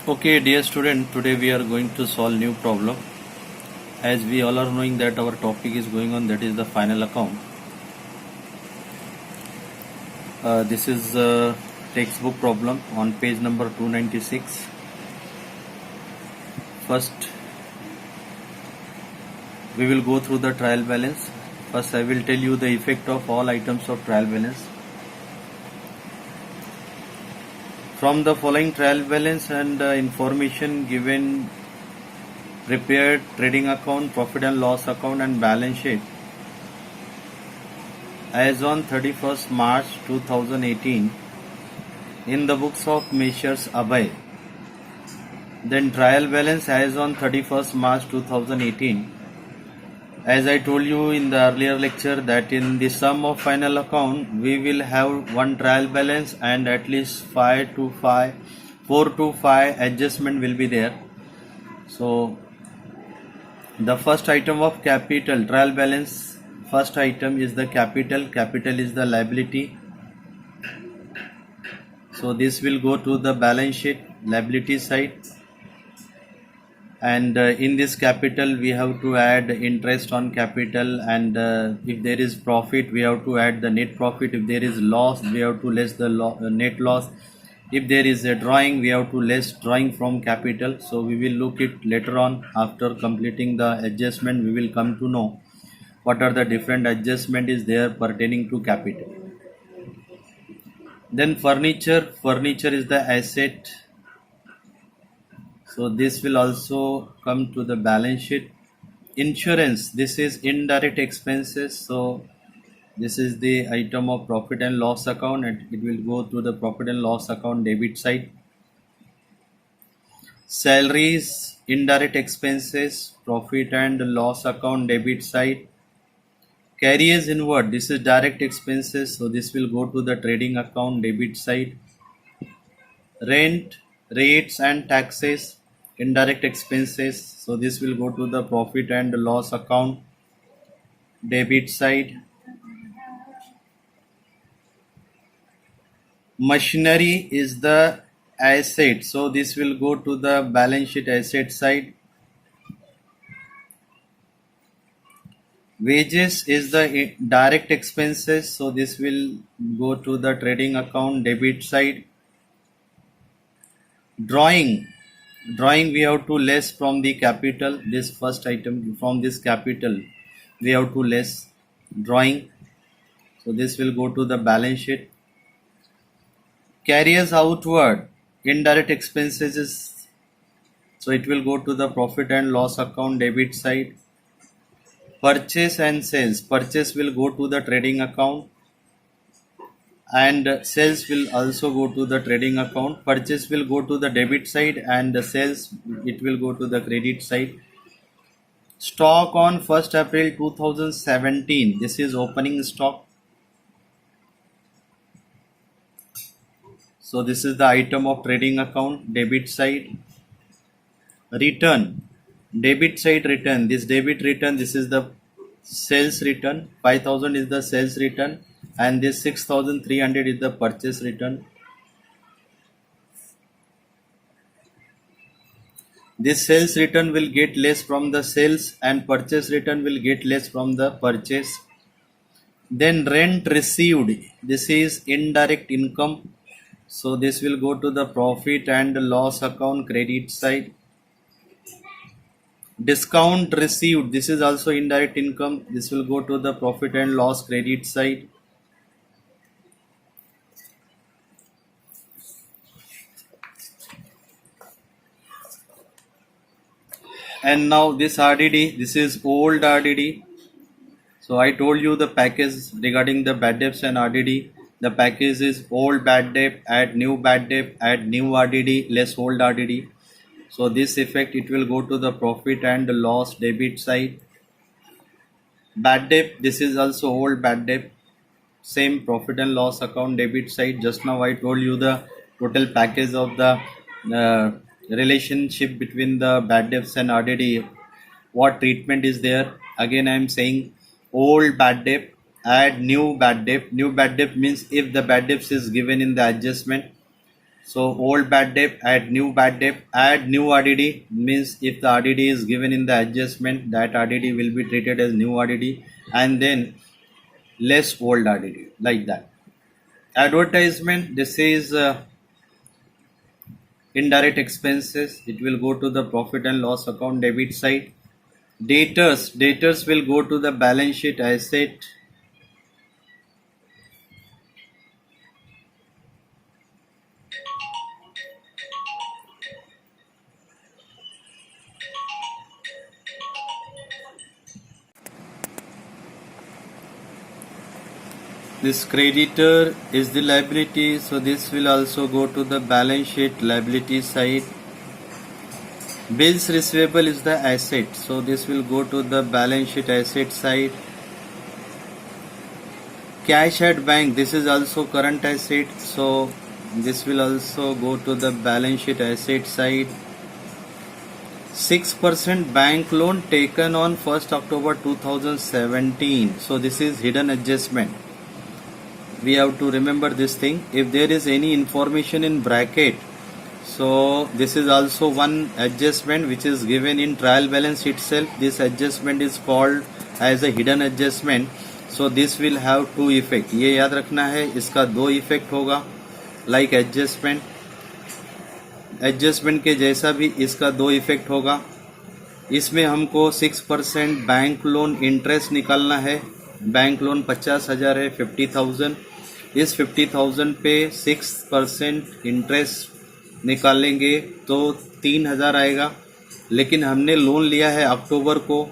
Okay, dear student, today we are going to solve new problem. As we all are knowing that our topic is going on, that is the final account. This is a textbook problem on page number 296. First, we will go through the trial balance. First, I will tell you the effect of all items of trial balance. From the following trial balance and information given, prepared trading account, profit and loss account and balance sheet as on 31st March 2018 in the books of Messrs. Abhay. Then trial balance as on 31st March 2018. As I told you in the earlier lecture that in the sum of final account we will have one trial balance and at least 4 to 5 adjustment will be there. So the first item of capital trial balance, first item is the capital is the liability. So this will go to the balance sheet liability side, and in this capital we have to add interest on capital, and if there is profit we have to add the net profit. If there is loss we have to less the net loss. If there is a drawing we have to less drawing from capital. So we will look it later on. After completing the adjustment we will come to know what are the different adjustment is there pertaining to capital. Then furniture is the asset. So this will also come to the balance sheet. Insurance, this is indirect expenses. So this is the item of profit and loss account, and it will go to the profit and loss account debit side. Salaries, indirect expenses, profit and loss account debit side. Carriers inward, this is direct expenses. So this will go to the trading account debit side. Rent, rates and taxes, indirect expenses. So this will go to the profit and loss account debit side. Machinery is the asset. So this will go to the balance sheet asset side. Wages is the direct expenses. So this will go to the trading account debit side. Drawing we have to less from the capital. This first item, from this capital we have to less drawing. So this will go to the balance sheet. Carriers outward, indirect expenses is, so it will go to the profit and loss account debit side. Purchase and sales, purchase will go to the trading account and sales will also go to the trading account. Purchase will go to the debit side and the sales it will go to the credit side. Stock on 1st April 2017, this is opening stock. So this is the item of trading account debit side. Return, debit side return, this debit return, this is the sales return. 5,000 is the sales return and this 6,300 is the purchase return. This sales return will get less from the sales and purchase return will get less from the purchase. Then rent received, this is indirect income. So this will go to the profit and loss account credit side. Discount received, this is also indirect income. This will go to the profit and loss credit side. And now this RDD, this is old RDD. So I told you the package regarding the bad debts and RDD. The package is old bad debt, add new bad debt, add new RDD, less old RDD. So this effect it will go to the profit and loss debit side. Bad debt, this is also old bad debt, same profit and loss account debit side. Just now I told you the total package of the relationship between the bad debts and RDD, what treatment is there. Again I am saying old bad debt, add new bad debt. New bad debt means if the bad debts is given in the adjustment, So old bad debt, add new bad debt, add new RDD means if the RDD is given in the adjustment, that RDD will be treated as new RDD, and then less old RDD, like that. Advertisement, this is indirect expenses. It will go to the profit and loss account debit side. Debtors will go to the balance sheet asset. This creditor is the liability, so this will also go to the balance sheet liability side. Bills receivable is the asset, so this will go to the balance sheet asset side. Cash at bank, this is also current asset, so this will also go to the balance sheet asset side. 6% bank loan taken on 1st October 2017, so this is hidden adjustment. We have to remember this thing. If there is any information in bracket, so this is also one adjustment which is given in trial balance itself. This adjustment is called as a hidden adjustment. So this will have two effect. ये याद रखना है, इसका दो effect होगा. like adjustment के जैसा भी इसका दो इफेक्ट होगा. इसमें हमको 6% बैंक लोन इंटरेस्ट निकालना है. बैंक लोन 50,000 है, 50,000. इस 50,000 पे 6% इंटरेस्ट निकालेंगे तो 3,000 आएगा. लेकिन हमने लोन लिया है अक्टूबर को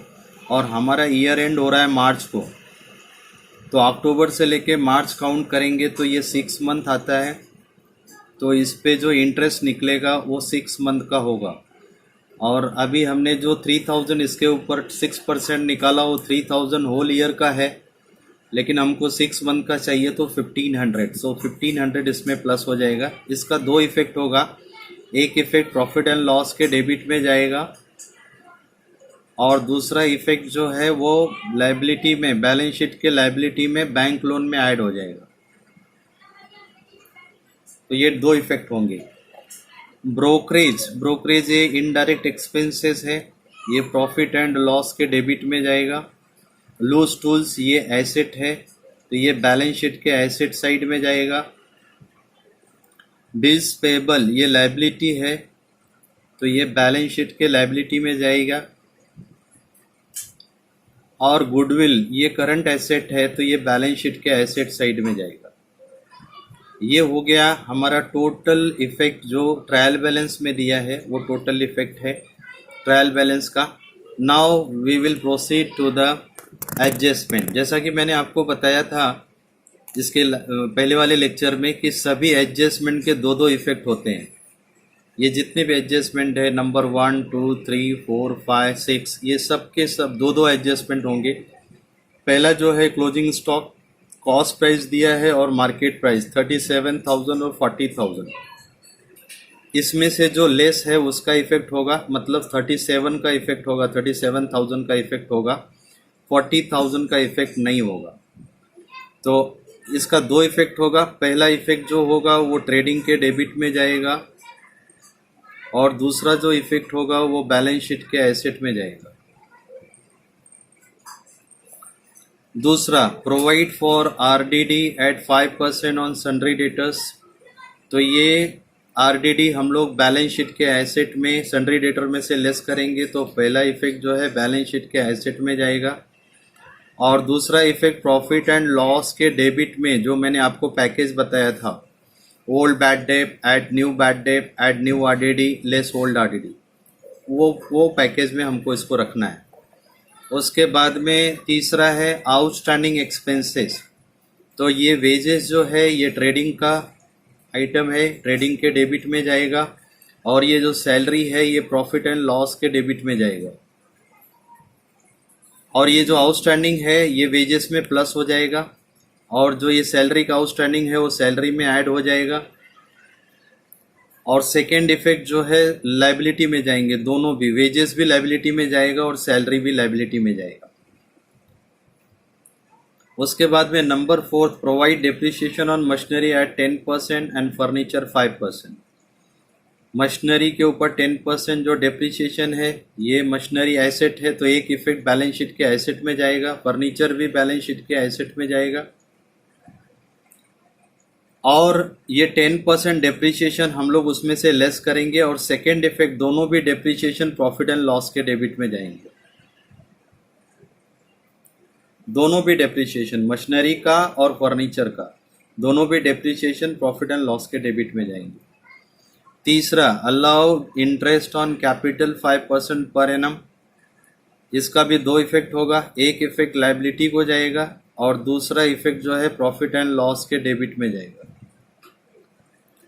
और हमारा ईयर एंड हो रहा है मार्च को, तो अक्टूबर से लेके मार्च काउंट करेंगे तो ये 6 मंथ आता है. तो इस पे जो इंटरेस्ट निकलेगा वो 6 मंथ का होगा. और अभी हमने जो 3,000 इसके ऊपर 6% निकाला, वो 3,000 होल ईयर का है, लेकिन हमको 6 मंथ का चाहिए तो 1,500. सो 1,500 इसमें प्लस हो जाएगा. इसका दो इफेक्ट होगा. एक इफेक्ट प्रॉफिट एंड लॉस के डेबिट में जाएगा और दूसरा इफेक्ट जो है वो लायबिलिटी में, बैलेंस शीट के लायबिलिटी में बैंक लोन में ऐड हो जाएगा. तो ये दो इफेक्ट होंगे. ब्रोकरेज ये इनडायरेक्ट एक्सपेंसेस है, ये प्रॉफिट एंड लॉस के डेबिट में जाएगा. लूज टूल्स ये एसेट है, तो ये बैलेंस शीट के एसेट साइड में जाएगा. बिल्स पेबल ये लायबिलिटी है, तो ये बैलेंस शीट के लायबिलिटी में जाएगा. और गुडविल ये करंट एसेट है, तो ये बैलेंस शीट के एसेट साइड में जाएगा. ये हो गया हमारा टोटल इफेक्ट जो ट्रायल बैलेंस में दिया है, वो टोटल इफेक्ट है ट्रायल बैलेंस का. Now we will proceed to the adjustment. जैसा कि मैंने आपको बताया था इसके पहले वाले लेक्चर में कि सभी एडजस्टमेंट के दो दो इफेक्ट होते हैं. ये जितने भी एडजस्टमेंट है नंबर 1, 2, 3, 4, 5, 6, ये सब के सब दो दो एडजस्टमेंट होंगे. पहला जो है क्लोजिंग स्टॉक, कॉस्ट प्राइस दिया है और मार्केट प्राइस 37,000 और 40,000. इसमें से जो लेस है उसका इफेक्ट होगा, मतलब 37 का इफेक्ट होगा, 37,000 का इफेक्ट होगा, 40,000 का इफेक्ट नहीं होगा. तो इसका दो इफेक्ट होगा. पहला इफेक्ट जो होगा वो ट्रेडिंग के डेबिट में जाएगा और दूसरा जो इफेक्ट होगा वो बैलेंस शीट के एसेट में जाएगा. दूसरा, provide for RDD at 5% on sundry debtors. तो ये RDD हम लोग बैलेंस शीट के एसेट में सन्ड्री डेटर में से लेस करेंगे, तो पहला इफेक्ट जो है बैलेंस शीट के एसेट में जाएगा. और दूसरा इफेक्ट प्रॉफिट एंड लॉस के डेबिट में, जो मैंने आपको पैकेज बताया था, old bad debt, add new bad debt, add new RDD, less old RDD, वो पैकेज में हमको इसको रखना है. उसके बाद में तीसरा है आउटस्टैंडिंग एक्सपेंसेस. तो ये वेजेस जो है ये ट्रेडिंग का आइटम है, ट्रेडिंग के डेबिट में जाएगा. और ये जो सैलरी है ये प्रॉफिट एंड लॉस के डेबिट में जाएगा. और ये जो आउटस्टैंडिंग है ये वेजेस में प्लस हो जाएगा, और जो ये सैलरी का आउटस्टैंडिंग है वो सैलरी में ऐड हो जाएगा. और सेकेंड इफेक्ट जो है लायबिलिटी में जाएंगे, दोनों भी, वेजेस भी लायबिलिटी में जाएगा और सैलरी भी लायबिलिटी में जाएगा. उसके बाद में number 4, provide depreciation on machinery at 10% and furniture 5%। Machinery के ऊपर 10% जो डेप्रिसिएशन है, ये मशीनरी एसेट है तो एक इफेक्ट बैलेंस शीट के एसेट में जाएगा, फर्नीचर भी बैलेंस शीट के एसेट में जाएगा। और ये 10% डेप्रिसिएशन हम लोग उसमें से लेस करेंगे और सेकेंड इफेक्ट दोनों भी डेप्रिसिएशन प्रॉफिट एंड लॉस के डेबिट में जाएंगे। दोनों भी डेप्रिसिएशन मशीनरी का और फर्नीचर का, दोनों भी डेप्रिसिएशन प्रॉफिट एंड लॉस के डेबिट में जाएंगे। तीसरा, allowed interest on capital 5% per annum. इसका भी दो इफेक्ट होगा, एक इफेक्ट लायबिलिटी को जाएगा और दूसरा इफेक्ट जो है प्रॉफिट एंड लॉस के डेबिट में जाएगा।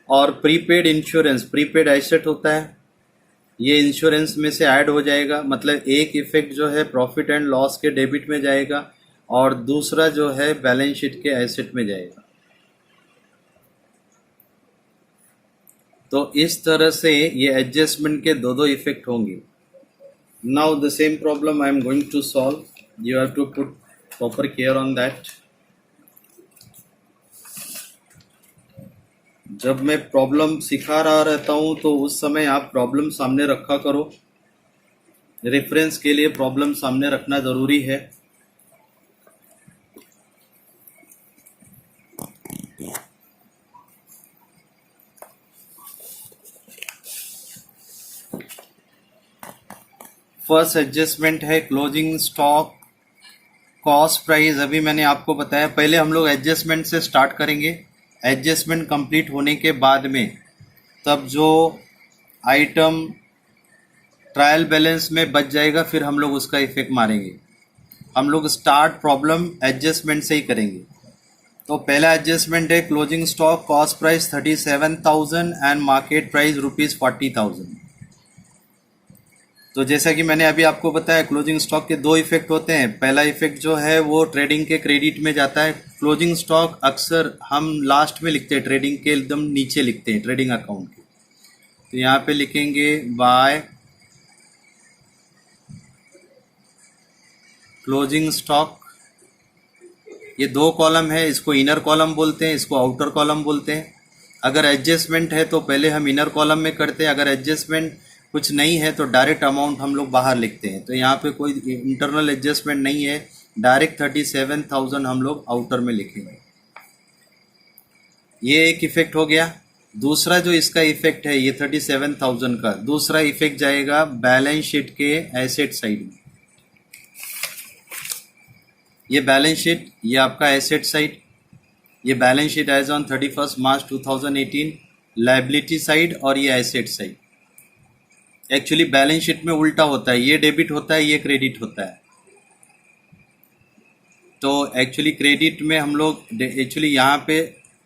और प्रीपेड इंश्योरेंस, प्रीपेड एसेट होता है, ये इंश्योरेंस में से ऐड हो जाएगा, मतलब एक इफेक्ट जो है प्रॉफिट एंड लॉस के डेबिट में जाएगा और दूसरा जो है बैलेंस शीट के एसेट में जाएगा। तो इस तरह से ये एडजस्टमेंट के दो इफेक्ट होंगे। Now the same problem I am going to solve, you have to put proper care on that. जब मैं प्रॉब्लम सिखा रहा रहता हूं तो उस समय आप प्रॉब्लम सामने रखा करो, रेफरेंस के लिए प्रॉब्लम सामने रखना जरूरी है। फर्स्ट एडजस्टमेंट है क्लोजिंग स्टॉक कॉस्ट प्राइस। अभी मैंने आपको बताया, पहले हम लोग एडजस्टमेंट से स्टार्ट करेंगे, एडजस्टमेंट कंप्लीट होने के बाद में तब जो आइटम ट्रायल बैलेंस में बच जाएगा फिर हम लोग उसका इफेक्ट मारेंगे। हम लोग स्टार्ट प्रॉब्लम एडजस्टमेंट से ही करेंगे। तो पहला एडजस्टमेंट है closing stock cost price 37,000 and market price ₹40,000। तो जैसा कि मैंने अभी आपको बताया, क्लोजिंग स्टॉक के दो इफेक्ट होते हैं। पहला इफेक्ट जो है वो ट्रेडिंग के क्रेडिट में जाता है। क्लोजिंग स्टॉक अक्सर हम लास्ट में लिखते हैं, ट्रेडिंग के एकदम नीचे लिखते हैं, ट्रेडिंग अकाउंट के। तो यहाँ पे लिखेंगे बाय क्लोजिंग स्टॉक। ये दो कॉलम है, इसको इनर कॉलम बोलते हैं, इसको आउटर कॉलम बोलते हैं। अगर एडजस्टमेंट है तो पहले हम इनर कॉलम में करते हैं, अगर एडजस्टमेंट कुछ नहीं है तो डायरेक्ट अमाउंट हम लोग बाहर लिखते हैं। तो यहाँ पे कोई इंटरनल एडजस्टमेंट नहीं है, डायरेक्ट 37,000 हम लोग आउटर में लिखेंगे। ये एक इफेक्ट हो गया। दूसरा जो इसका इफेक्ट है ये 37,000 का, दूसरा इफेक्ट जाएगा बैलेंस शीट के एसेट साइड में। ये बैलेंस शीट, ये आपका एसेट साइड, ये balance sheet as on 31 March 2018 liability side और ये asset side. Actually balance sheet में उल्टा होता है, ये डेबिट होता है, ये क्रेडिट होता है। तो एक्चुअली क्रेडिट में हम लोग एक्चुअली यहाँ पे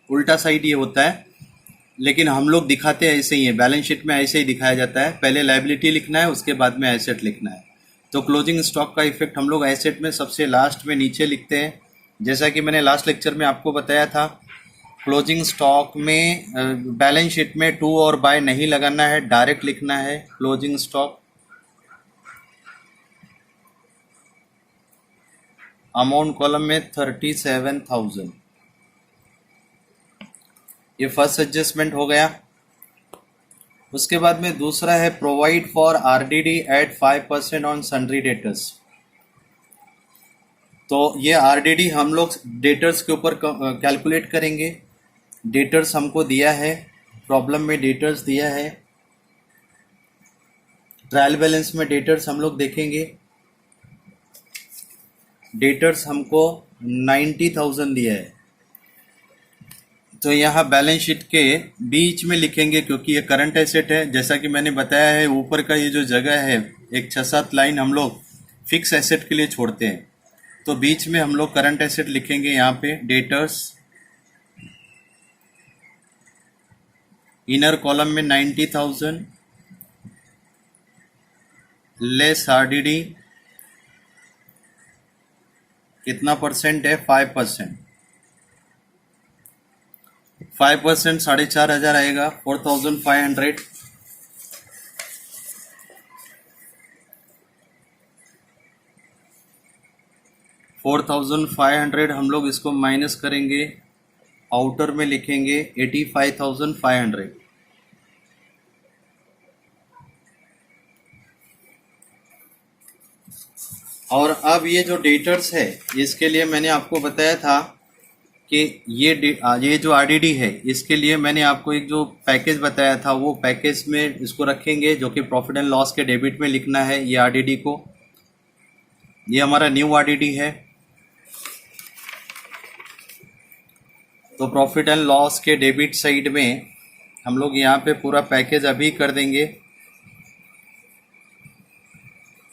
उल्टा साइड ये होता है, लेकिन हम लोग दिखाते हैं ऐसे ही है, बैलेंस शीट में ऐसे ही दिखाया जाता है। पहले लायबिलिटी लिखना है, उसके बाद में एसेट लिखना है। तो क्लोजिंग स्टॉक का इफेक्ट हम लोग एसेट में सबसे लास्ट में नीचे लिखते हैं। जैसा कि मैंने लास्ट लेक्चर में आपको बताया था, क्लोजिंग स्टॉक में बैलेंस शीट में टू और बाय नहीं लगाना है, डायरेक्ट लिखना है क्लोजिंग स्टॉक। अमाउंट कॉलम में 37,000। ये फर्स्ट एडजस्टमेंट हो गया। उसके बाद में दूसरा है provide for RDD at 5% on sundry debtors. तो ये आरडीडी हम लोग डेटर्स के ऊपर कैलकुलेट करेंगे। डेटर्स हमको दिया है, प्रॉब्लम में डेटर्स दिया है। ट्रायल बैलेंस में डेटर्स हम लोग देखेंगे। डेटर्स हमको 90,000 दिया है। तो यहाँ बैलेंस शीट के बीच में लिखेंगे, क्योंकि ये करंट एसेट है। जैसा कि मैंने बताया है, ऊपर का ये जो जगह है, एक 6-7 लाइन हम लोग फिक्स एसेट के लिए छोड़ते हैं। तो बीच में हम लोग करंट एसेट लिखेंगे। यहाँ पे डेटर्स, इनर कॉलम में 90,000 लेस आरडीडी, कितना परसेंट है? 5%। 5% 4,500 आएगा, 4,500। 4500 हम लोग इसको माइनस करेंगे, आउटर में लिखेंगे 85,500। और अब ये जो डेटर्स है, इसके लिए मैंने आपको बताया था कि ये जो आरडीडी है, इसके लिए मैंने आपको एक जो पैकेज बताया था, वो पैकेज में इसको रखेंगे, जो कि प्रॉफिट एंड लॉस के डेबिट में लिखना है ये आरडीडी को। ये हमारा न्यू आरडीडी है। तो प्रॉफिट एंड लॉस के डेबिट साइड में हम लोग यहाँ पे पूरा पैकेज अभी कर देंगे।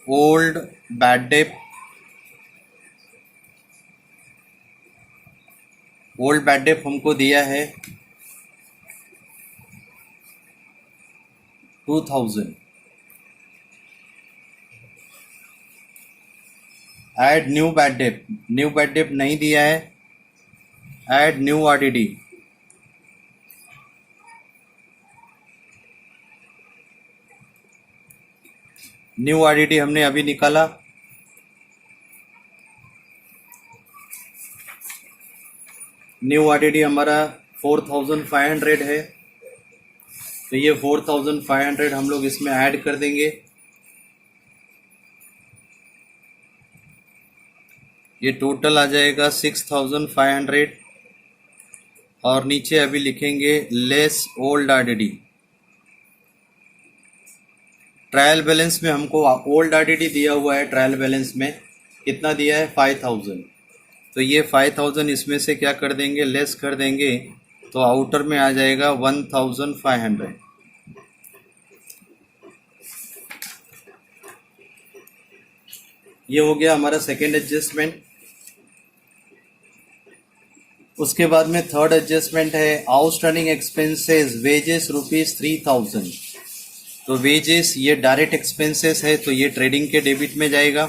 Old bad debt, old bad debt हमको दिया है 2000। Add new bad debt, new bad debt नहीं दिया है, add new RDD. New RDD हमने अभी निकाला। न्यू आरडीडी हमारा 4500 है, तो ये 4500 हम लोग इसमें ऐड कर देंगे। ये टोटल आ जाएगा 6500। और नीचे अभी लिखेंगे less old RDD. Trial balance में हमको ओल्ड आरडीडी दिया हुआ है, ट्रायल बैलेंस में कितना दिया है 5000। तो ये 5000 इसमें से क्या कर देंगे, लेस कर देंगे, तो आउटर में आ जाएगा 1500। ये हो गया हमारा सेकेंड एडजस्टमेंट। उसके बाद में थर्ड एडजस्टमेंट है आउटस्टैंडिंग एक्सपेंसेस वेजेस ₹3000। तो वेजेस ये डायरेक्ट एक्सपेंसेस है, तो ये ट्रेडिंग के डेबिट में जाएगा।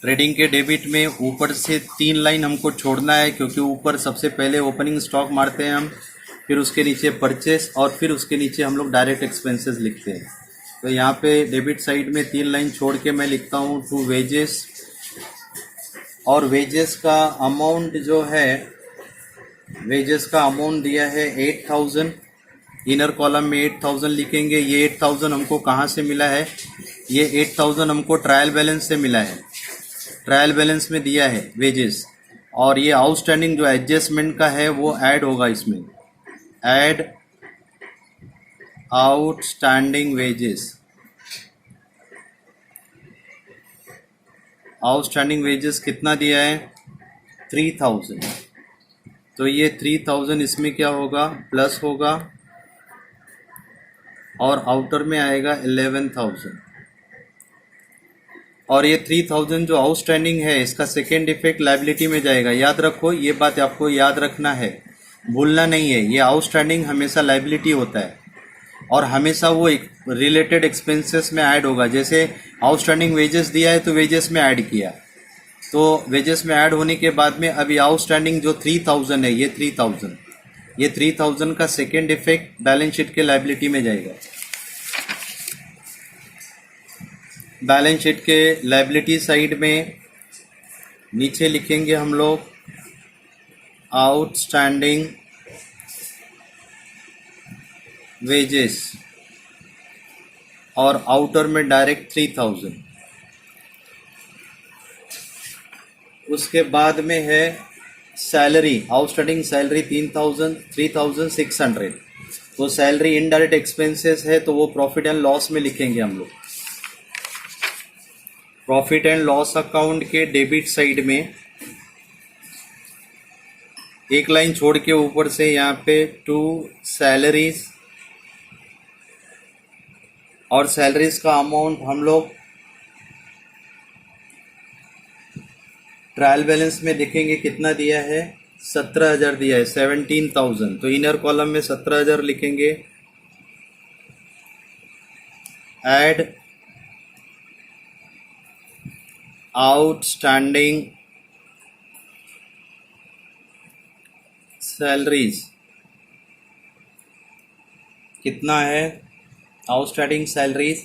ट्रेडिंग के डेबिट में ऊपर से 3 लाइन हमको छोड़ना है, क्योंकि ऊपर सबसे पहले ओपनिंग स्टॉक मारते हैं हम, फिर उसके नीचे परचेस, और फिर उसके नीचे हम लोग डायरेक्ट एक्सपेंसेस लिखते हैं। तो यहाँ पे डेबिट साइड में 3 लाइन छोड़ के मैं लिखता हूँ टू वेजेस। और वेजेस का अमाउंट जो है, वेजेस का अमाउंट दिया है 8000। इनर कॉलम में 8000 लिखेंगे। ये 8000 हमको कहाँ से मिला है, ये 8000 हमको ट्रायल बैलेंस से मिला है, ट्रायल बैलेंस में दिया है वेजेस। और ये आउटस्टैंडिंग जो एडजस्टमेंट का है वो ऐड होगा इसमें, add outstanding wages. Outstanding wages कितना दिया है 3000। तो ये 3000 इसमें क्या होगा, प्लस होगा, और आउटर में आएगा 11000। और ये 3000 जो आउटस्टैंडिंग है, इसका सेकेंड इफेक्ट लायबिलिटी में जाएगा। याद रखो, ये बात आपको याद रखना है, भूलना नहीं है। ये आउटस्टैंडिंग हमेशा लायबिलिटी होता है, और हमेशा वो रिलेटेड एक्सपेंसेस में ऐड होगा। जैसे आउटस्टैंडिंग वेजेस दिया है, तो वेजेस में ऐड किया, तो वेजेस में ऐड होने के बाद में अभी आउटस्टैंडिंग जो 3000 है, ये 3000 का सेकेंड इफेक्ट बैलेंस शीट के लायबिलिटी में जाएगा। बैलेंस शीट के लायबिलिटी साइड में नीचे लिखेंगे हम लोग आउटस्टैंडिंग वेजेस, और आउटर में डायरेक्ट 3000। उसके बाद में है सैलरी, आउटस्टैंडिंग सैलरी 3600। तो सैलरी इनडायरेक्ट एक्सपेंसेस है, तो वो प्रॉफिट एंड लॉस में लिखेंगे हम लोग। प्रॉफिट एंड लॉस अकाउंट के डेबिट साइड में एक लाइन छोड़ के ऊपर से यहाँ पे टू सैलरीज, और सैलरीज का अमाउंट हम लोग ट्रायल बैलेंस में देखेंगे कितना दिया है, 17000 दिया है, 17000। तो इनर कॉलम में 17000 लिखेंगे, ऐड आउटस्टैंडिंग सैलरीज कितना है, आउटस्टैंडिंग सैलरीज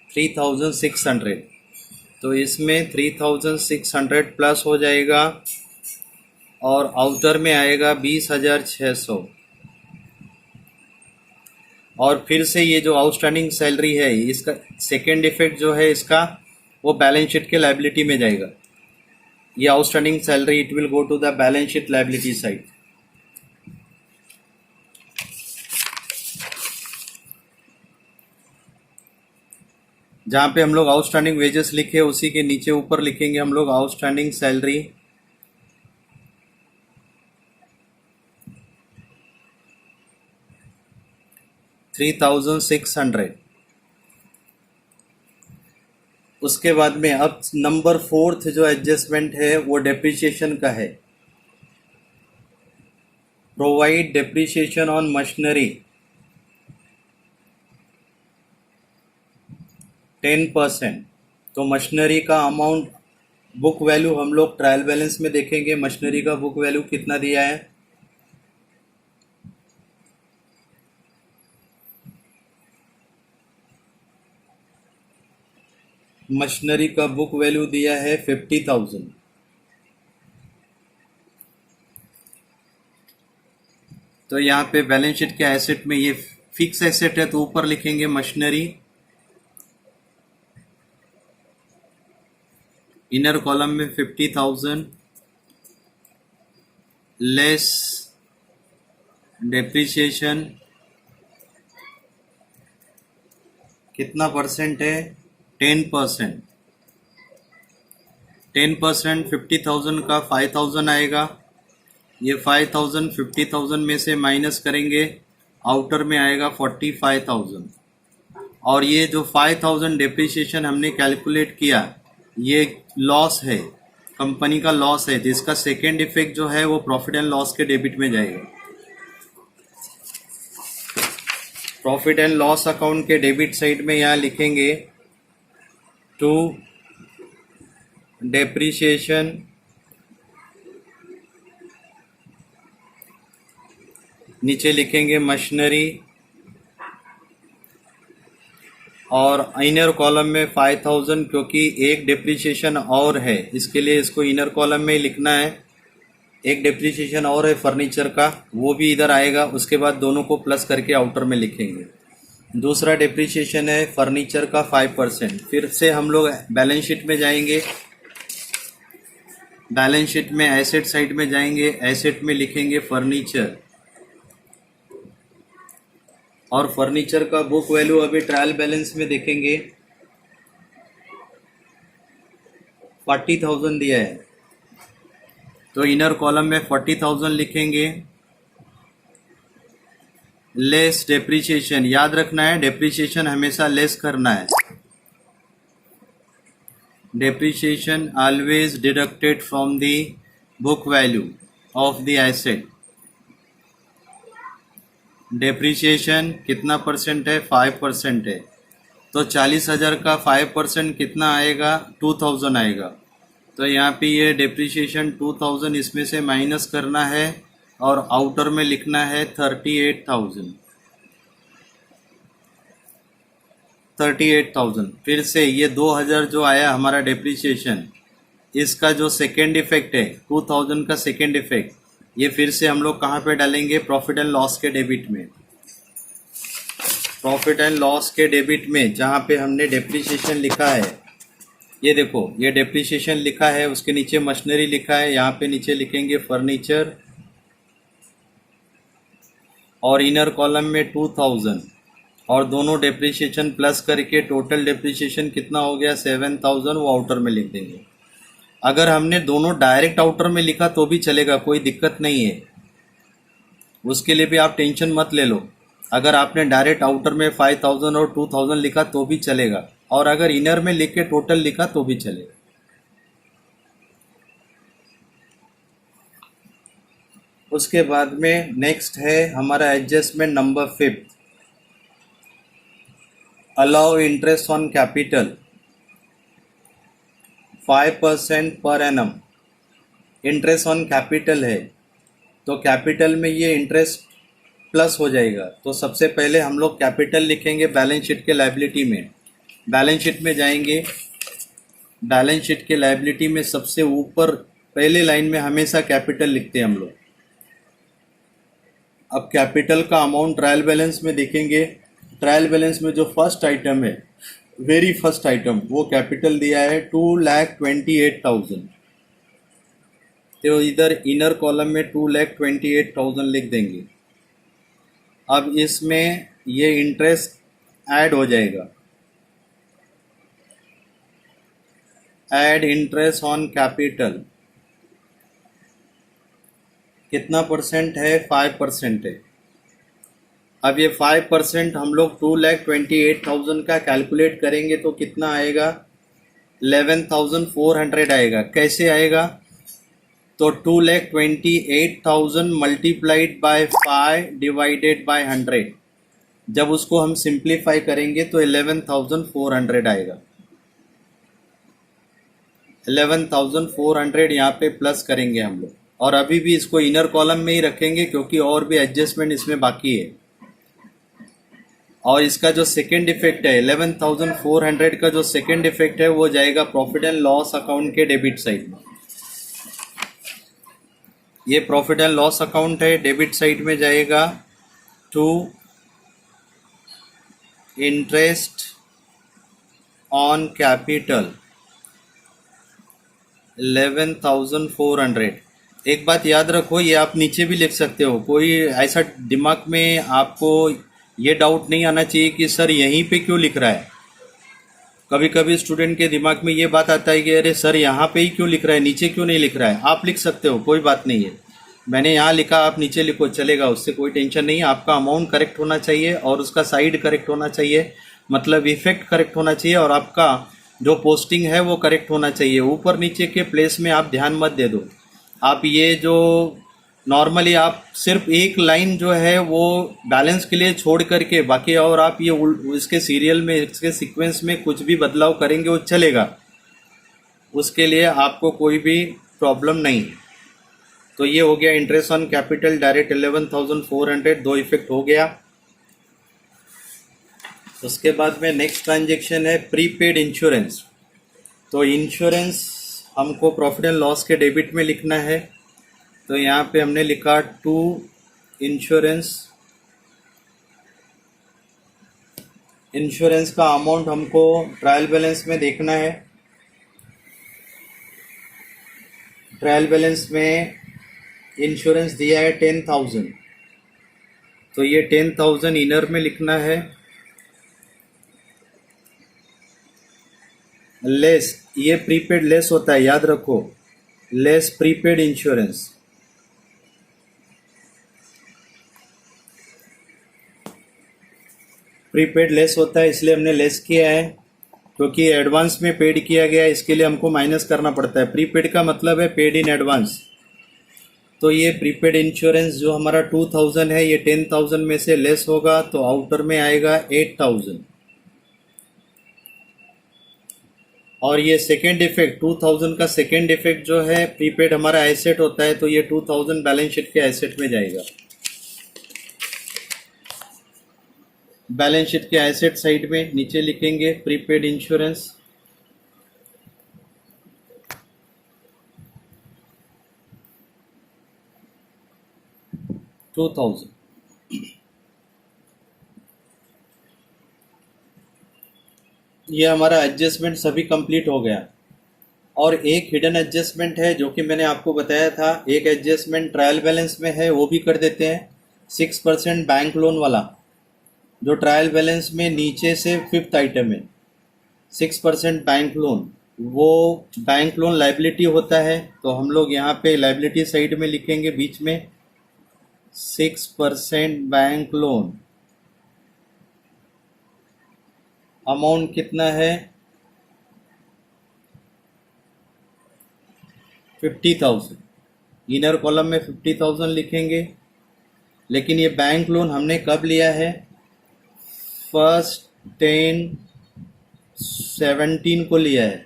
3600। तो इसमें 3600 प्लस हो जाएगा और आउटर में आएगा 20,600। और फिर से ये जो आउटस्टैंडिंग सैलरी है इसका सेकेंड इफेक्ट जो है इसका वो बैलेंस शीट के लायबिलिटी में जाएगा। ये outstanding salary it will go to the balance sheet liability side. जहाँ पे हम लोग आउटस्टैंडिंग वेजेस लिखे उसी के नीचे ऊपर लिखेंगे हम लोग आउटस्टैंडिंग सैलरी। $3,600। उसके बाद में अब नंबर 4 जो एडजस्टमेंट है वो डेप्रिसिएशन का है। Provide depreciation on machinery 10%। तो मशीनरी का अमाउंट बुक वैल्यू हम लोग ट्रायल बैलेंस में देखेंगे मशीनरी का बुक वैल्यू कितना दिया है। मशीनरी का बुक वैल्यू दिया है 50,000। तो यहाँ पे बैलेंस शीट के एसेट में ये फिक्स एसेट है तो ऊपर लिखेंगे मशीनरी। इनर कॉलम में 50,000 लेस डेप्रिसिएशन कितना परसेंट है 10%। 10% 50,000 का 5,000 आएगा। ये 5,000 50,000 में से माइनस करेंगे आउटर में आएगा 45,000। और ये जो 5,000 डेप्रिसिएशन हमने कैलकुलेट किया ये लॉस है, कंपनी का लॉस है, जिसका सेकेंड इफेक्ट जो है वो प्रॉफिट एंड लॉस के डेबिट में जाएगा। प्रॉफिट एंड लॉस अकाउंट के डेबिट साइड में यहाँ लिखेंगे टू डेप्रिसिएशन नीचे लिखेंगे मशीनरी और इनर कॉलम में 5,000 क्योंकि एक डेप्रिसिएशन और है इसके लिए इसको इनर कॉलम में लिखना है। एक डेप्रिसिएशन और है फर्नीचर का वो भी इधर आएगा, उसके बाद दोनों को प्लस करके आउटर में लिखेंगे। दूसरा डेप्रिसिएशन है फर्नीचर का 5%। फिर से हम लोग बैलेंस शीट में जाएंगे, बैलेंस शीट में एसेट साइड में जाएंगे, एसेट में लिखेंगे फर्नीचर और फर्नीचर का बुक वैल्यू अभी ट्रायल बैलेंस में देखेंगे 40,000 दिया है तो इनर कॉलम में 40,000 लिखेंगे लेस डेप्रिसिएशन। याद रखना है डेप्रिसिएशन हमेशा लेस करना है। Depreciation always deducted from the book value of the asset. Depreciation कितना परसेंट है 5% है तो 40,000 का 5% कितना आएगा 2,000 आएगा। तो यहाँ पे ये डेप्रिसिएशन 2,000 इसमें से माइनस करना है और आउटर में लिखना है 38,000। 38,000 फिर से ये 2,000 जो आया हमारा डेप्रिसिएशन इसका जो सेकेंड इफेक्ट है 2,000 का सेकेंड इफेक्ट ये फिर से हम लोग कहाँ पे डालेंगे प्रॉफिट एंड लॉस के डेबिट में। प्रॉफिट एंड लॉस के डेबिट में जहाँ पे हमने डेप्रिसिएशन लिखा है ये देखो ये डेप्रिसिएशन लिखा है उसके नीचे मशीनरी लिखा है, यहाँ पे नीचे लिखेंगे फर्नीचर और इनर कॉलम में 2,000 और दोनों डेप्रिसिएशन प्लस करके टोटल डेप्रिसिएशन कितना हो गया 7,000 वो आउटर में लिख देंगे। अगर हमने दोनों डायरेक्ट आउटर में लिखा तो भी चलेगा, कोई दिक्कत नहीं है, उसके लिए भी आप टेंशन मत ले लो। अगर आपने डायरेक्ट आउटर में 5,000 और 2,000 लिखा तो भी चलेगा और अगर इनर में लिख के टोटल लिखा तो भी चलेगा। उसके बाद में नेक्स्ट है हमारा adjustment number 5, allow interest on capital 5% per annum. Interest on capital है तो कैपिटल में ये इंटरेस्ट प्लस हो जाएगा। तो सबसे पहले हम लोग कैपिटल लिखेंगे बैलेंस शीट के लायबिलिटी में। बैलेंस शीट में जाएंगे, बैलेंस शीट के लायबिलिटी में सबसे ऊपर पहले लाइन में हमेशा कैपिटल लिखते हैं हम लोग। अब कैपिटल का अमाउंट ट्रायल बैलेंस में देखेंगे। ट्रायल बैलेंस में जो फर्स्ट आइटम है, वेरी फर्स्ट आइटम, वो कैपिटल दिया है 2,28,000। तो इधर इनर कॉलम में 2,28,000 लिख देंगे। अब इसमें ये इंटरेस्ट ऐड हो जाएगा, ऐड इंटरेस्ट ऑन कैपिटल। कितना परसेंट है? 5% है। अब ये 5% हम लोग 2,28,000 का कैलकुलेट करेंगे तो कितना आएगा? 11,400 आएगा। कैसे आएगा? तो 2,28,000 मल्टीप्लाइड बाय 5 डिवाइडेड बाय 100। जब उसको हम सिंप्लीफाई करेंगे तो 11,400 आएगा। 11,400 यहाँ पे प्लस करेंगे हम लोग, और अभी भी इसको इनर कॉलम में ही रखेंगे क्योंकि और भी एडजस्टमेंट इसमें बाकी है। और इसका जो सेकेंड इफेक्ट है 11,400 का जो सेकेंड इफेक्ट है वो जाएगा प्रॉफिट एंड लॉस अकाउंट के डेबिट साइड में। ये प्रॉफिट एंड लॉस अकाउंट है, डेबिट साइड में जाएगा टू इंटरेस्ट ऑन कैपिटल 11,400। एक बात याद रखो, ये आप नीचे भी लिख सकते हो। कोई ऐसा दिमाग में आपको ये डाउट नहीं आना चाहिए कि सर यहीं पे क्यों लिख रहा है। कभी कभी स्टूडेंट के दिमाग में ये बात आता है कि अरे सर यहाँ पे ही क्यों लिख रहा है, नीचे क्यों नहीं लिख रहा है। आप लिख सकते हो, कोई बात नहीं है। मैंने यहाँ लिखा, आप नीचे लिखो, चलेगा, उससे कोई टेंशन नहीं है। आपका अमाउंट करेक्ट होना चाहिए और उसका साइड करेक्ट होना चाहिए, मतलब इफेक्ट करेक्ट होना चाहिए, और आपका जो पोस्टिंग है वो करेक्ट होना चाहिए। ऊपर नीचे के प्लेस में आप ध्यान मत दे दो। आप ये जो नॉर्मली आप सिर्फ एक लाइन जो है वो बैलेंस के लिए छोड़ करके बाकी, और आप ये इसके सीरियल में, इसके सीक्वेंस में कुछ भी बदलाव करेंगे वो चलेगा, उसके लिए आपको कोई भी प्रॉब्लम नहीं है। तो ये हो गया इंटरेस्ट ऑन कैपिटल डायरेक्ट 11,400, दो इफेक्ट हो गया। उसके बाद में नेक्स्ट ट्रांजेक्शन है प्रीपेड इंश्योरेंस। तो इंश्योरेंस हमको प्रॉफिट एंड लॉस के डेबिट में लिखना है। तो यहाँ पे हमने लिखा टू इंश्योरेंस। इंश्योरेंस का अमाउंट हमको ट्रायल बैलेंस में देखना है। ट्रायल बैलेंस में इंश्योरेंस दिया है 10,000, तो ये 10,000 इनर में लिखना है। लेस, ये प्रीपेड लेस होता है, याद रखो, less prepaid insurance. Prepaid less होता है इसलिए हमने लेस किया है, क्योंकि एडवांस में पेड किया गया है, इसके लिए हमको माइनस करना पड़ता है। प्रीपेड का मतलब है पेड इन एडवांस। तो ये प्रीपेड इंश्योरेंस जो हमारा 2,000 है, ये 10,000 में से लेस होगा तो आउटर में आएगा 8,000। और ये सेकेंड इफेक्ट 2,000 का सेकेंड इफेक्ट जो है, प्रीपेड हमारा एसेट होता है, तो ये 2,000 बैलेंस शीट के एसेट में जाएगा। बैलेंस शीट के एसेट साइड में नीचे लिखेंगे प्रीपेड इंश्योरेंस। ये हमारा एडजस्टमेंट सभी कंप्लीट हो गया। और एक हिडन एडजस्टमेंट है जो कि मैंने आपको बताया था, एक एडजस्टमेंट ट्रायल बैलेंस में है, वो भी कर देते हैं। 6% बैंक लोन वाला जो ट्रायल बैलेंस में नीचे से फिफ्थ आइटम है, 6% बैंक लोन, वो बैंक लोन लाइबिलिटी होता है। तो हम लोग यहाँ पे लाइबिलिटी साइड में लिखेंगे बीच में 6% बैंक लोन। अमाउंट कितना है? 50,000। इनर कॉलम में 50,000 लिखेंगे। लेकिन ये बैंक लोन हमने कब लिया है? 1/10/17 को लिया है।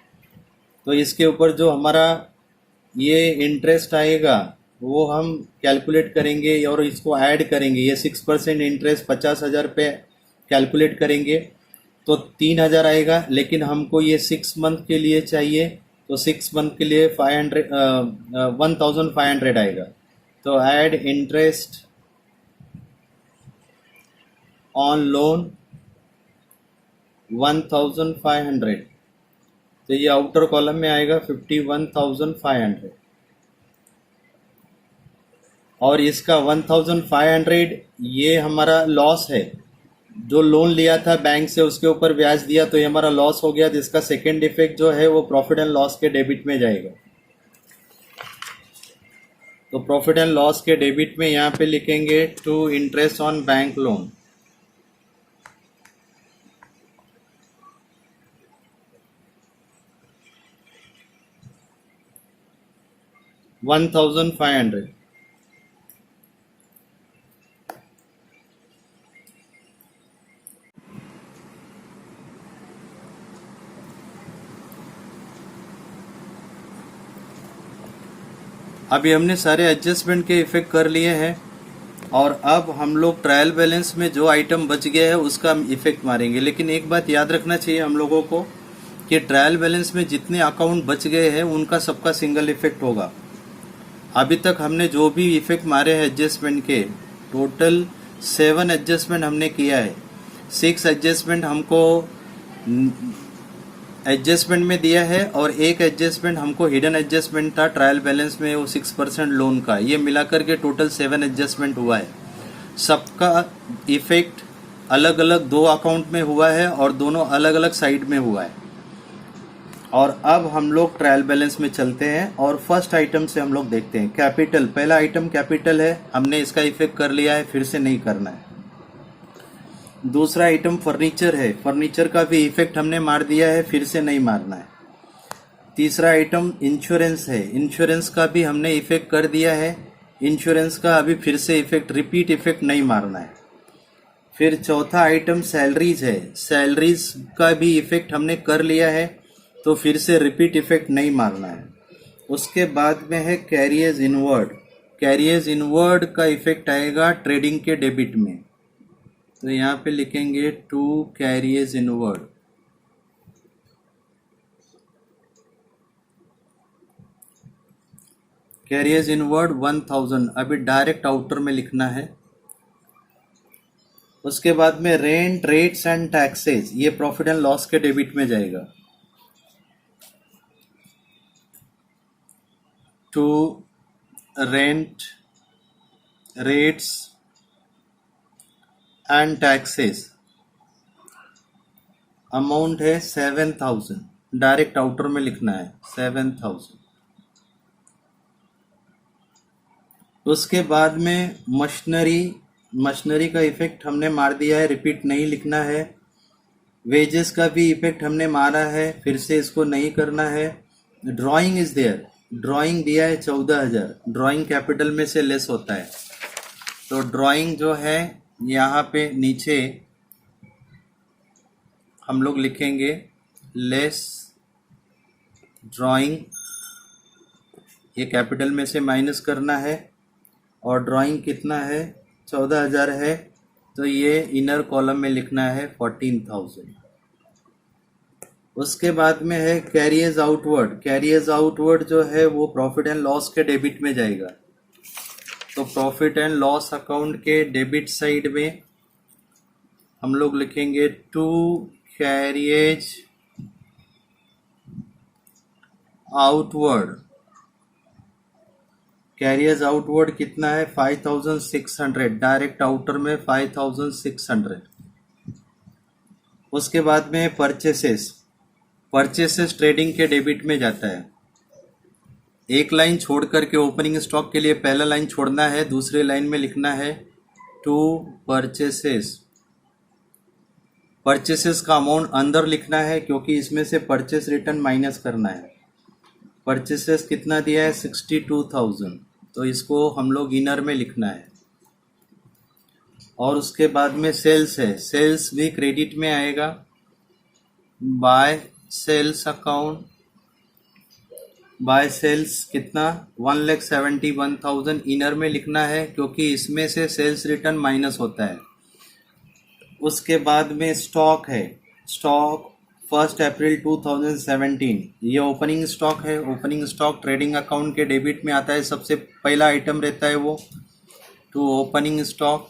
तो इसके ऊपर जो हमारा ये इंटरेस्ट आएगा वो हम कैलकुलेट करेंगे और इसको ऐड करेंगे। ये 6% इंटरेस्ट 50,000 पे कैलकुलेट करेंगे। तो 3,000 आएगा, लेकिन हमको ये 6 मंथ के लिए चाहिए, तो 6 मंथ के लिए 1,500 आएगा। तो ऐड इंटरेस्ट ऑन लोन 1,500, तो ये आउटर कॉलम में आएगा 51,500, और इसका 1,500 ये हमारा लॉस है। जो लोन लिया था बैंक से उसके ऊपर ब्याज दिया, तो ये हमारा लॉस हो गया। जिसका सेकेंड इफेक्ट जो है वो प्रॉफिट एंड लॉस के डेबिट में जाएगा। तो प्रॉफिट एंड लॉस के डेबिट में यहाँ पे लिखेंगे to interest on bank loan. $1,500। अभी हमने सारे एडजस्टमेंट के इफेक्ट कर लिए हैं, और अब हम लोग ट्रायल बैलेंस में जो आइटम बच गया है उसका इफेक्ट मारेंगे। लेकिन एक बात याद रखना चाहिए हम लोगों को कि ट्रायल बैलेंस में जितने अकाउंट बच गए हैं उनका सबका सिंगल इफेक्ट होगा। अभी तक हमने जो भी इफेक्ट मारे हैं एडजस्टमेंट के, टोटल 7 एडजस्टमेंट हमने किया है। 6 एडजस्टमेंट हमको एडजस्टमेंट में दिया है, और एक एडजस्टमेंट हमको हिडन एडजस्टमेंट था ट्रायल बैलेंस में, वो 6% लोन का। ये मिलाकर के टोटल 7 एडजस्टमेंट हुआ है। सबका इफेक्ट अलग अलग 2 अकाउंट में हुआ है और दोनों अलग अलग साइड में हुआ है। और अब हम लोग ट्रायल बैलेंस में चलते हैं और फर्स्ट आइटम से हम लोग देखते हैं। कैपिटल, पहला आइटम कैपिटल है, हमने इसका इफेक्ट कर लिया है, फिर से नहीं करना है। दूसरा आइटम फर्नीचर है, फर्नीचर का भी इफेक्ट हमने मार दिया है, फिर से नहीं मारना है। तीसरा आइटम इंश्योरेंस है, इंश्योरेंस का भी हमने इफेक्ट कर दिया है, इंश्योरेंस का अभी फिर से इफेक्ट, रिपीट इफेक्ट नहीं मारना है। फिर चौथा आइटम सैलरीज है, सैलरीज का भी इफेक्ट हमने कर लिया है, तो फिर से रिपीट इफेक्ट नहीं मारना है। उसके बाद में है कैरियर्स इनवर्ड, कैरियर्स इनवर्ड का इफेक्ट आएगा ट्रेडिंग के डेबिट में, तो यहाँ पे लिखेंगे to carriers inward. Carriers inward 1,000 अभी डायरेक्ट आउटर में लिखना है। उसके बाद में रेंट, रेट्स एंड टैक्सेस, ये प्रॉफिट एंड लॉस के डेबिट में जाएगा। To rent, rates and taxes, amount है 7,000, डायरेक्ट आउटर में लिखना है 7,000। उसके बाद में मशीनरी, मशीनरी का इफेक्ट हमने मार दिया है, रिपीट नहीं लिखना है। वेजेस का भी इफेक्ट हमने मारा है, फिर से इसको नहीं करना है। ड्राइंग इज देयर, ड्राइंग दिया है 14,000, ड्राइंग कैपिटल में से लेस होता है, तो ड्राइंग जो है यहाँ पे नीचे हम लोग लिखेंगे लेस ड्राइंग, ये कैपिटल में से माइनस करना है, और ड्राइंग कितना है 14,000 है, तो ये इनर कॉलम में लिखना है 14,000। उसके बाद में है कैरियर्स आउटवर्ड, कैरियर्स आउटवर्ड जो है वो प्रॉफिट एंड लॉस के डेबिट में जाएगा। तो प्रॉफिट एंड लॉस अकाउंट के डेबिट साइड में हम लोग लिखेंगे to carriers outward. Carriers outward कितना है 5,600, डायरेक्ट आउटर में 5,600। उसके बाद में परचेसेस, परचेसेस ट्रेडिंग के डेबिट में जाता है। एक लाइन छोड़ करके ओपनिंग स्टॉक के लिए पहला लाइन छोड़ना है, दूसरे लाइन में लिखना है टू परचेसेस। परचेसेस का अमाउंट अंदर लिखना है क्योंकि इसमें से परचेस रिटर्न माइनस करना है। परचेसेस कितना दिया है 62,000, तो इसको हम लोग इनर में लिखना है। और उसके बाद में सेल्स है, सेल्स भी क्रेडिट में आएगा। By sales account, by sales कितना 1,71,000 इनर में लिखना है क्योंकि इसमें से सेल्स रिटर्न माइनस होता है। उसके बाद में स्टॉक है, स्टॉक 1 अप्रैल 2017, ये ओपनिंग स्टॉक है। ओपनिंग स्टॉक ट्रेडिंग अकाउंट के डेबिट में आता है। सबसे पहला आइटम रहता है वो to opening stock.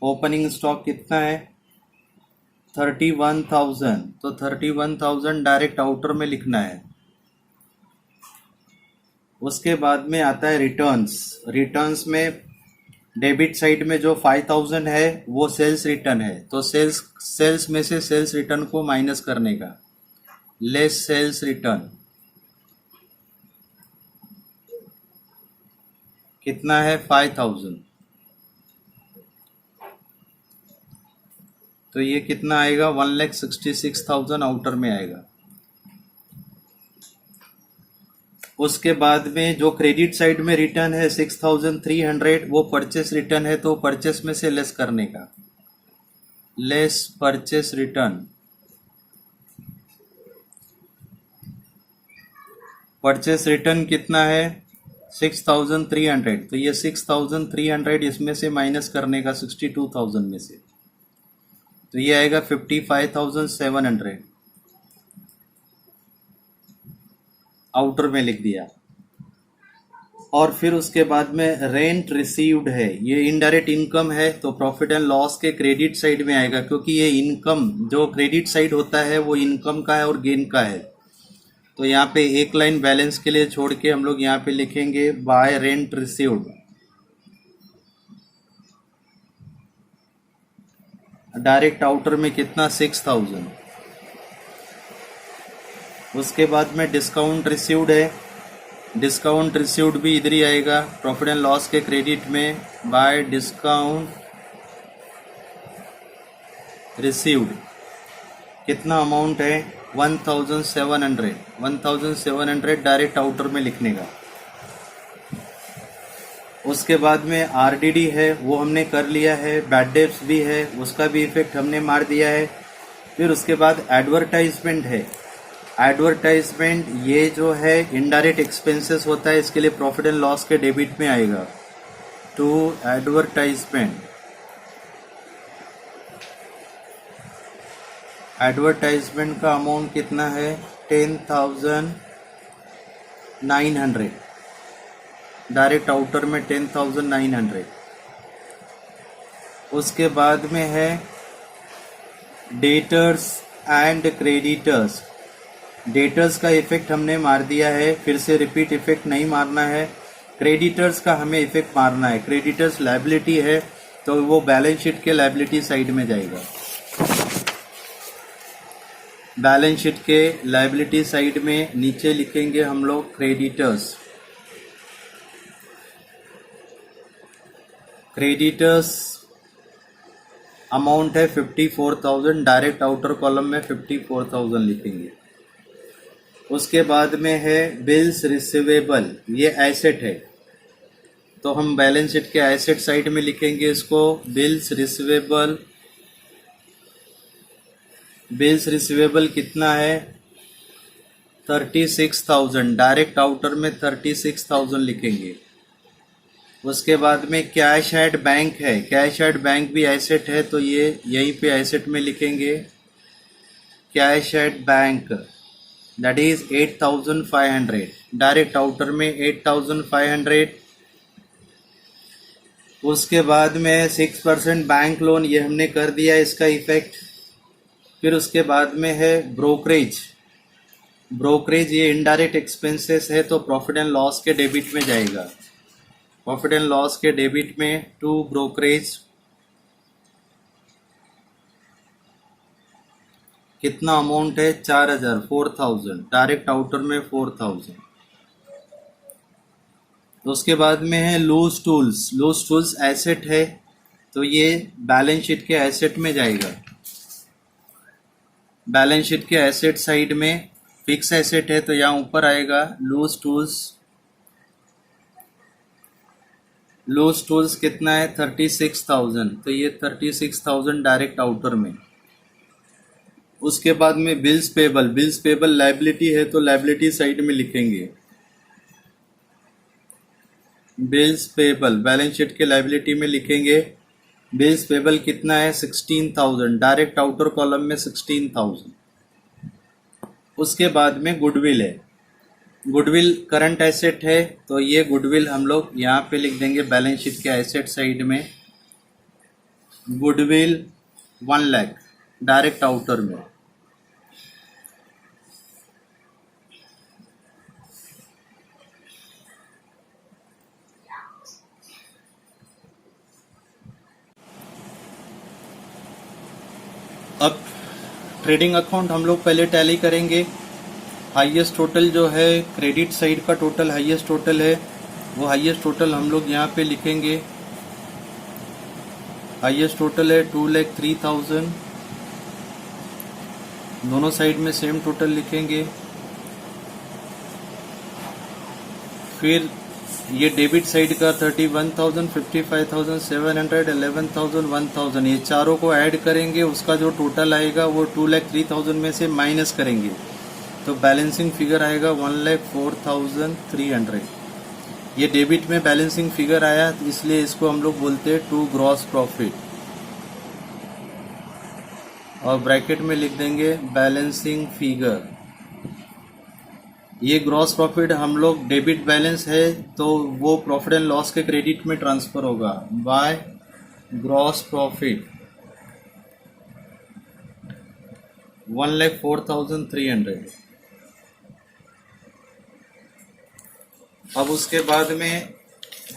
Opening stock कितना है? 31,000। तो 31,000 डायरेक्ट आउटर में लिखना है। उसके बाद में आता है रिटर्न्स। रिटर्न्स में डेबिट साइड में जो 5,000 है वो सेल्स रिटर्न है। तो सेल्स में से सेल्स रिटर्न को माइनस करने का, लेस सेल्स रिटर्न कितना है? 5,000। तो ये कितना आएगा? 1,66,000 आउटर में आएगा। उसके बाद में जो क्रेडिट साइड में रिटर्न है 6,300, वो परचेस रिटर्न है। तो परचेस में से लेस करने का, less purchase return. Purchase return कितना है? 6,300। तो ये 6,300 इसमें से माइनस करने का 62,000 में से, तो ये आएगा 55,700 आउटर में लिख दिया। और फिर उसके बाद में रेंट रिसीव्ड है, ये इनडायरेक्ट इनकम है। तो प्रॉफिट एंड लॉस के क्रेडिट साइड में आएगा, क्योंकि ये इनकम जो क्रेडिट साइड होता है वो इनकम का है और गेन का है। तो यहाँ पे एक लाइन बैलेंस के लिए छोड़ के हम लोग यहाँ पे लिखेंगे bye rent received. Direct outer में कितना? 6,000। उसके बाद में डिस्काउंट रिसीव्ड है। डिस्काउंट रिसीव्ड भी इधर ही आएगा प्रॉफिट एंड लॉस के क्रेडिट में, बाय डिस्काउंट रिसीव्ड। कितना अमाउंट है? 1,700। 1,700 डायरेक्ट आउटर में लिखने का। उसके बाद में आरडीडी है, वो हमने कर लिया है। बैड डेब्ट्स भी है, उसका भी इफेक्ट हमने मार दिया है। फिर उसके बाद एडवर्टाइजमेंट है। एडवर्टाइजमेंट ये जो है इनडायरेक्ट एक्सपेंसेस होता है, इसके लिए प्रॉफिट एंड लॉस के डेबिट में आएगा टू एडवर्टाइजमेंट। एडवर्टाइजमेंट का अमाउंट कितना है? 10,900। डायरेक्ट आउटर में 10,900। उसके बाद में है डेटर्स एंड क्रेडिटर्स। डेटर्स का इफेक्ट हमने मार दिया है, फिर से रिपीट इफेक्ट नहीं मारना है। क्रेडिटर्स का हमें इफेक्ट मारना है। क्रेडिटर्स लायबिलिटी है, तो वो बैलेंस शीट के लायबिलिटी साइड में जाएगा। बैलेंस शीट के लायबिलिटी साइड में नीचे लिखेंगे हम लोग क्रेडिटर्स। क्रेडिटर्स अमाउंट है 54,000। डायरेक्ट आउटर कॉलम में 54,000 लिखेंगे। उसके बाद में है बिल्स रिसीवेबल, ये एसेट है, तो हम बैलेंस शीट के एसेट साइड में लिखेंगे इसको बिल्स रिसीवेबल। बिल्स रिसीवेबल कितना है? 36,000। डायरेक्ट आउटर में 36,000 लिखेंगे। उसके बाद में कैश एट बैंक है। कैश एट बैंक भी एसेट है, तो ये यहीं पे एसेट में लिखेंगे cash at bank, that is 8,500। Direct outer में 8,500। उसके बाद में 6% बैंक लोन, ये हमने कर दिया इसका इफेक्ट। फिर उसके बाद में है ब्रोकरेज। ब्रोकरेज ये इनडायरेक्ट एक्सपेंसेस है, तो प्रॉफिट एंड लॉस के डेबिट में जाएगा। प्रॉफिट एंड लॉस के डेबिट में टू ब्रोकरेज। कितना अमाउंट है? 4,000, 4,000। डायरेक्ट आउटर में 4,000। तो उसके बाद में है loose tools. Loose tools asset है, तो ये बैलेंस शीट के एसेट में जाएगा। बैलेंस शीट के एसेट साइड में फिक्स एसेट है, तो यहाँ ऊपर आएगा लूज टूल्स। लूज टूल्स कितना है? 36,000। तो ये 36,000 डायरेक्ट आउटर में। उसके बाद में bills payable. Bills payable liability है, तो लायबिलिटी साइड में लिखेंगे बिल्स पेबल। बैलेंस शीट के लायबिलिटी में लिखेंगे बिल्स पेबल कितना है 16,000, डायरेक्ट आउटर कॉलम में 16,000। उसके बाद में गुडविल है। गुडविल करंट एसेट है, तो ये गुडविल हम लोग यहाँ पे लिख देंगे बैलेंस शीट के एसेट साइड में। गुडविल 1 लाख डायरेक्ट आउटर में। अब ट्रेडिंग अकाउंट हम लोग पहले टैली करेंगे। हाईएस्ट टोटल जो है क्रेडिट साइड का टोटल हाईएस्ट टोटल है, वो हाईएस्ट टोटल हम लोग यहाँ पे लिखेंगे। हाईएस्ट टोटल है 2,03,000। दोनों साइड में सेम टोटल लिखेंगे। फिर ये डेबिट साइड का 31,000, 55,000, 700, 11,000, 1,000 ये चारों को ऐड करेंगे। उसका जो टोटल आएगा वो 2,03,000 में से माइनस करेंगे, तो बैलेंसिंग फिगर आएगा 1,04,300। ये डेबिट में बैलेंसिंग फिगर आया, इसलिए इसको हम लोग बोलते हैं टू ग्रॉस प्रॉफिट, और ब्रैकेट में लिख देंगे बैलेंसिंग फिगर। ये ग्रॉस प्रॉफिट हम लोग डेबिट बैलेंस है तो वो प्रॉफिट एंड लॉस के क्रेडिट में ट्रांसफर होगा बाय ग्रॉस प्रॉफिट 1,04,300। अब उसके बाद में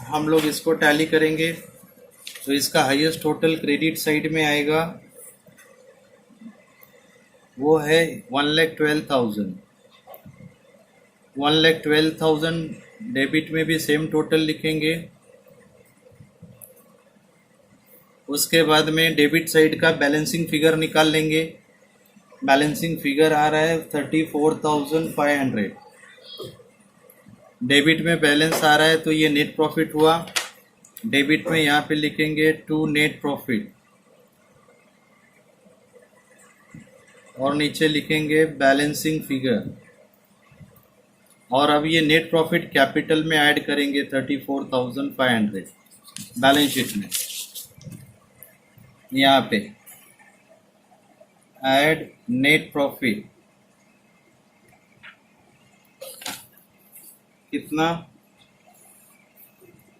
हम लोग इसको टैली करेंगे, तो इसका हाईएस्ट टोटल क्रेडिट साइड में आएगा, वो है 1,12,000। 1,12,000 डेबिट में भी सेम टोटल लिखेंगे। उसके बाद में डेबिट साइड का बैलेंसिंग फिगर निकाल लेंगे। बैलेंसिंग फिगर आ रहा है 34,500। डेबिट में बैलेंस आ रहा है तो ये नेट प्रॉफिट हुआ। डेबिट में यहाँ पे लिखेंगे टू नेट प्रॉफिट, और नीचे लिखेंगे बैलेंसिंग फिगर। और अब ये नेट प्रॉफिट कैपिटल में ऐड करेंगे 34,500 बैलेंस शीट में। यहाँ पे ऐड नेट प्रॉफिट कितना,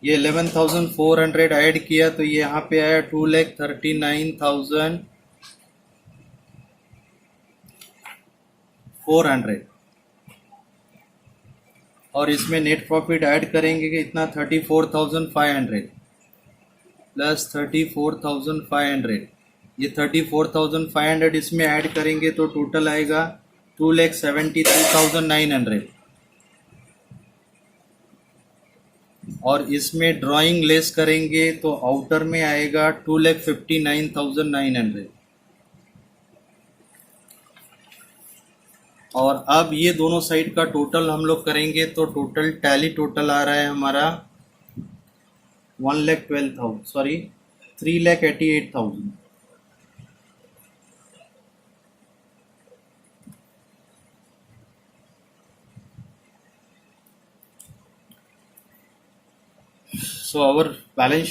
ये 11,400 ऐड किया तो ये यहाँ पे आया 2,39,400। और इसमें नेट प्रॉफिट ऐड करेंगे कि इतना 34,500 प्लस 34,500, ये 34,500 इसमें ऐड करेंगे तो टोटल आएगा 2,73,900। और इसमें ड्राइंग लेस करेंगे तो आउटर में आएगा 2,59,900। और अब ये दोनों साइड का टोटल हम लोग करेंगे तो टोटल टैली टोटल आ रहा है हमारा 3,88,000। सो आवर बैलेंस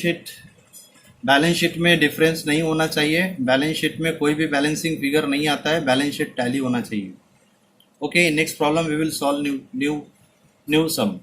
शीट में डिफरेंस नहीं होना चाहिए। बैलेंस शीट में कोई भी बैलेंसिंग फिगर नहीं आता है, बैलेंस शीट टैली होना चाहिए। Okay, next problem we will solve new sum.